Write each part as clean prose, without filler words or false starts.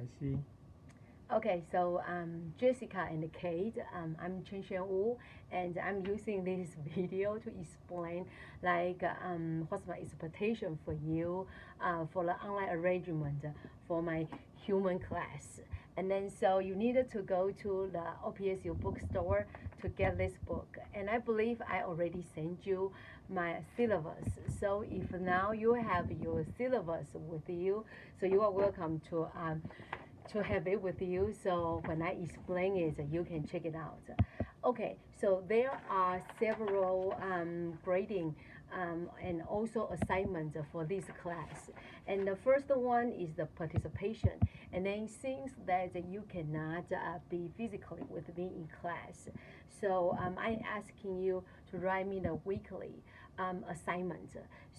西。Okay, so Jessica and Kate, I'm Chen Xuan Wu, and I'm using this video to explain what's my expectation for you for the online arrangement for my human class. And then so you needed to go to the OPSU bookstore to get this book. And I believe I already sent you my syllabus. So if now you have your syllabus with you, so you are welcome to have it with you. So when I explain it, you can check it out. Okay, so there are several grading and also assignments for this class. And the first one is the participation. And then since that you cannot be physically with me in class, so I'm asking you to write me the weekly assignment.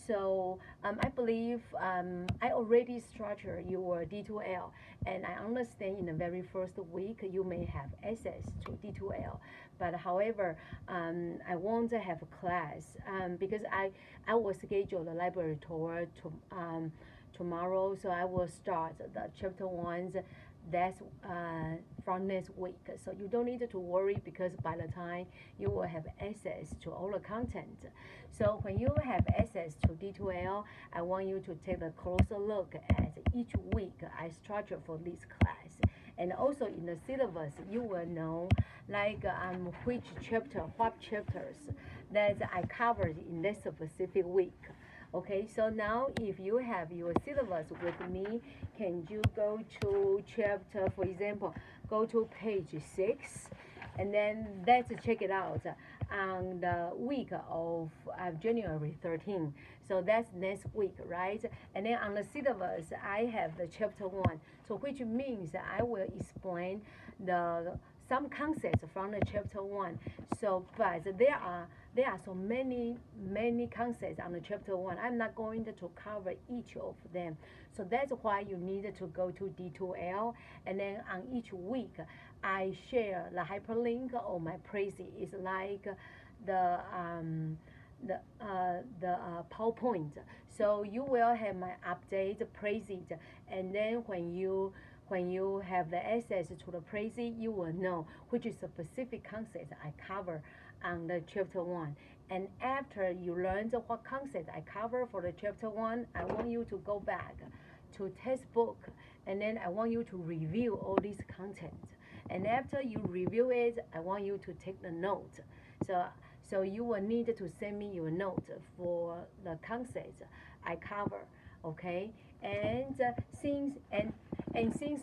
So I believe I already structured your D2L, and I understand in the very first week you may have access to D2L, but however, I won't have a class because I will schedule the library tour tomorrow, so I will start the chapter ones that's from next week. So you don't need to worry because by the time you will have access to all the content. So when you have access to D2L, I want you to take a closer look at each week I structure for this class. And also in the syllabus, you will know which chapter, what chapters that I covered in this specific week. Okay, so now if you have your syllabus with me, can you go to chapter, for example, go to page 6, and then let's check it out on the week of January 13. So that's next week, right? And then on the syllabus, I have the chapter 1, so which means I will explain some concepts from the chapter 1. So, but there are so many concepts on the chapter 1. I'm not going to cover each of them. So that's why you need to go to D2L, and then on each week I share the hyperlink or my Prezi. It's like the PowerPoint. So you will have my update Prezi, and then when you have the access to the Prezi, you will know which is the specific concept I cover on the chapter 1. And after you learn what concept I cover for the chapter 1, I want you to go back to textbook, and then I want you to review all this content. And after you review it, I want you to take the note. So you will need to send me your note for the concepts I cover, okay? And since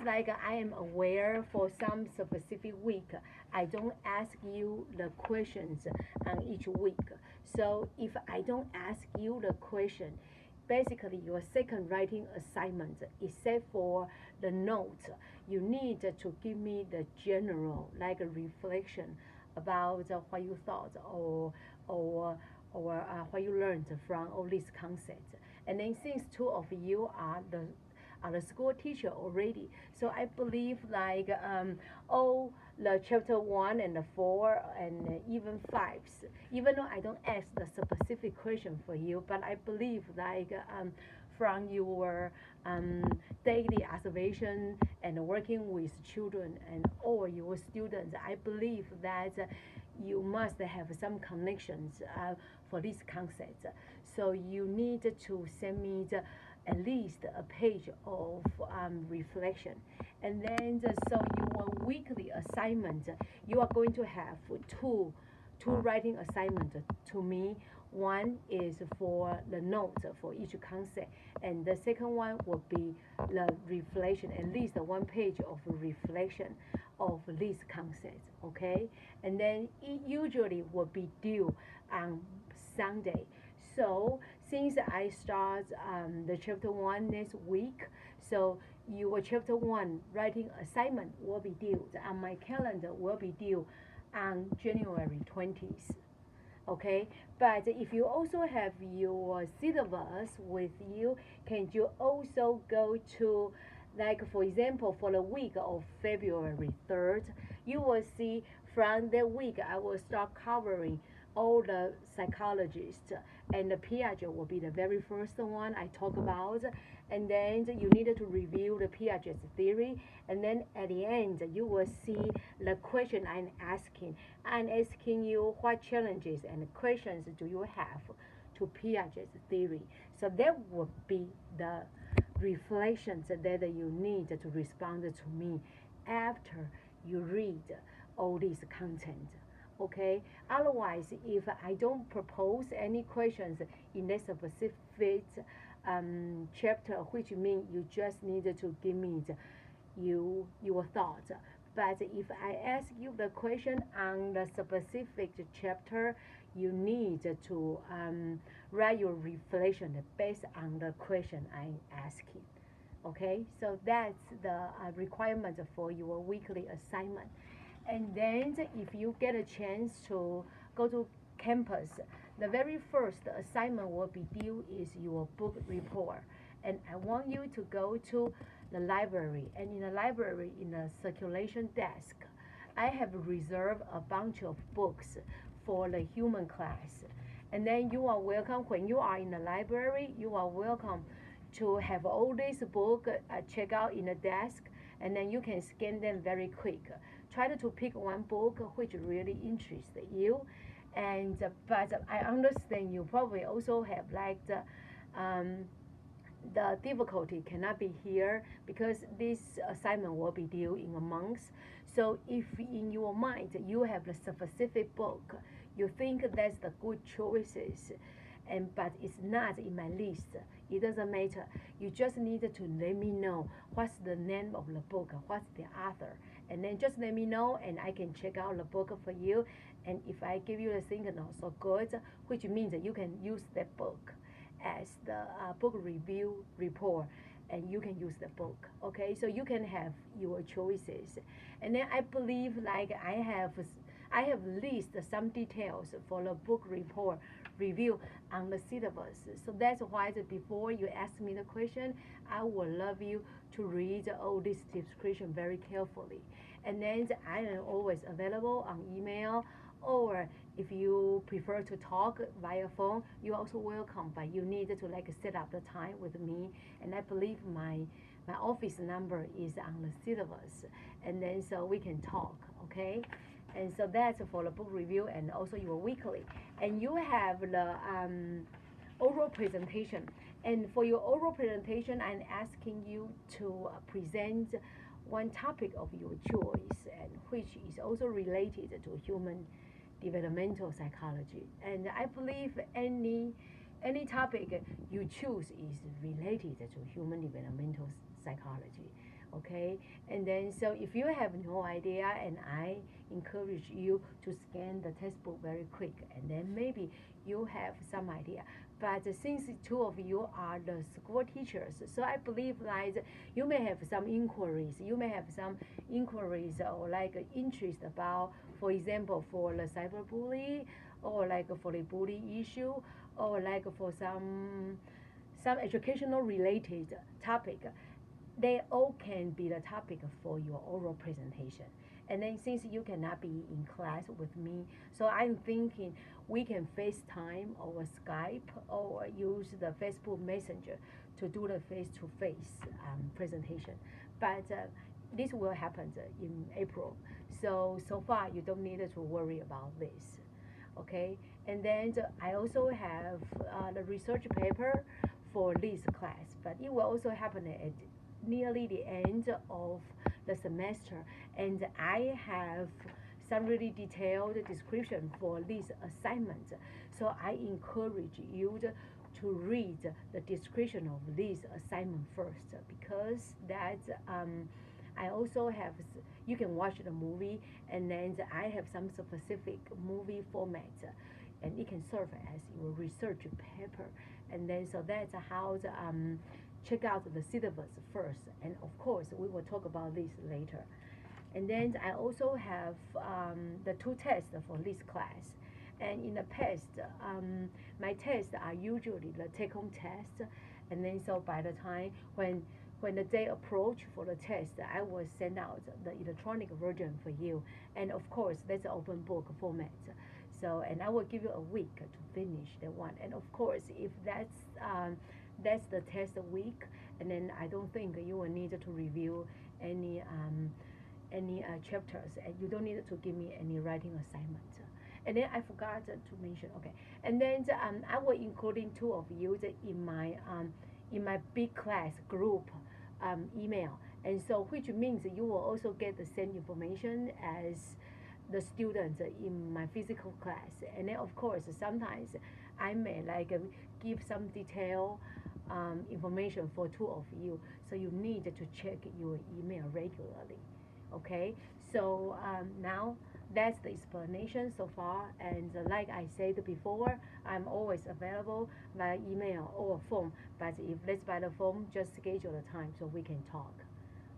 like I am aware for some specific week, I don't ask you the questions on each week. So if I don't ask you the question, basically your second writing assignment, except for the notes, you need to give me the general, like a reflection about what you thought or what you learned from all these concepts. And then since two of you are the school teacher already, so I believe all the chapter 1 and the 4 and even 5s, even though I don't ask the specific question for you, but I believe from your daily observation and working with children and all your students, I believe that you must have some connections for these concepts. So you need to send me at least a page of reflection. And then so your weekly assignment, you are going to have two writing assignments to me. One is for the notes for each concept, and the second one will be the reflection, at least 1 page of reflection of these concepts, okay? And then it usually will be due on Sunday. So since I start the chapter 1 next week, so your chapter 1 writing assignment will be due on my calendar, will be due on January 20th. Okay, but if you also have your syllabus with you, can you also go to, like for example, for the week of February 3rd, you will see from that week I will start covering all the psychologists, and the Piaget will be the very first one I talk about, and then you need to review the Piaget's theory, and then at the end you will see the question I'm asking you what challenges and questions do you have to Piaget's theory. So that would be the reflections that you need to respond to me after you read all this content. Okay, otherwise if I don't propose any questions in that specific chapter, which means you just need to give me your thoughts. But if I ask you the question on the specific chapter, you need to write your reflection based on the question I'm asking. Okay, so that's the requirement for your weekly assignment. And then if you get a chance to go to campus, the very first assignment will be due is your book report. And I want you to go to the library. And in the library, in the circulation desk, I have reserved a bunch of books for the human class. And then you are welcome, when you are in the library, you are welcome to have all these books check out in the desk, and then you can scan them very quick. Try to pick one book which really interests you. And but I understand you probably also have like the difficulty cannot be here because this assignment will be due in a month. So if in your mind you have the specific book, you think that's the good choices, but it's not in my list, it doesn't matter. You just need to let me know what's the name of the book, what's the author, and then just let me know, and I can check out the book for you. And if I give you the signal, so good, which means that you can use that book as the book review report, and you can use the book. Okay, so you can have your choices. And then I believe like I have listed some details for the book report review on the syllabus. So that's why before you ask me the question, I would love you to read all this description very carefully. And then I am always available on email, or if you prefer to talk via phone, you're also welcome, but you need to like set up the time with me. And I believe my office number is on the syllabus, and then so we can talk. Okay, and so that's for the book review and also your weekly. And you have the oral presentation, and for your oral presentation I'm asking you to present one topic of your choice, and which is also related to human developmental psychology. And I believe any topic you choose is related to human developmental psychology. Okay, and then so if you have no idea, and I encourage you to scan the textbook very quick, and then maybe you have some idea. But since two of you are the school teachers, so I believe like you may have some inquiries. You may have some inquiries or like interest about, for example, for the cyberbully, or like for the bully issue, or like for some educational related topic. They all can be the topic for your oral presentation. And then since you cannot be in class with me, so I'm thinking we can FaceTime or Skype or use the Facebook Messenger to do the face-to-face presentation. But this will happen in April. So far you don't need to worry about this. Okay, and then I also have the research paper for this class, but it will also happen at nearly the end of the semester, and I have some really detailed description for this assignment. So I encourage you to read the description of this assignment first, because that I also have, you can watch the movie, and then I have some specific movie format, and it can serve as your research paper. And then so that's how the check out the syllabus first, and of course we will talk about this later. And then I also have the two tests for this class. And in the past, my tests are usually the take-home test, and then so by the time when the day approach for the test, I will send out the electronic version for you. And of course that's an open book format. So, and I will give you a week to finish the one. And of course if that's the test week, and then I don't think you will need to review any chapters, and you don't need to give me any writing assignment. And then I forgot to mention, okay, and then I will including two of you in my big class group email, and so which means you will also get the same information as the students in my physical class. And then of course sometimes I may like give some detail information for two of you, so you need to check your email regularly. Okay, so now that's the explanation so far, and like I said before, I'm always available via email or phone, but if let's by the phone, just schedule a time so we can talk.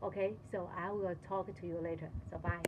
Okay, so I will talk to you later, so bye.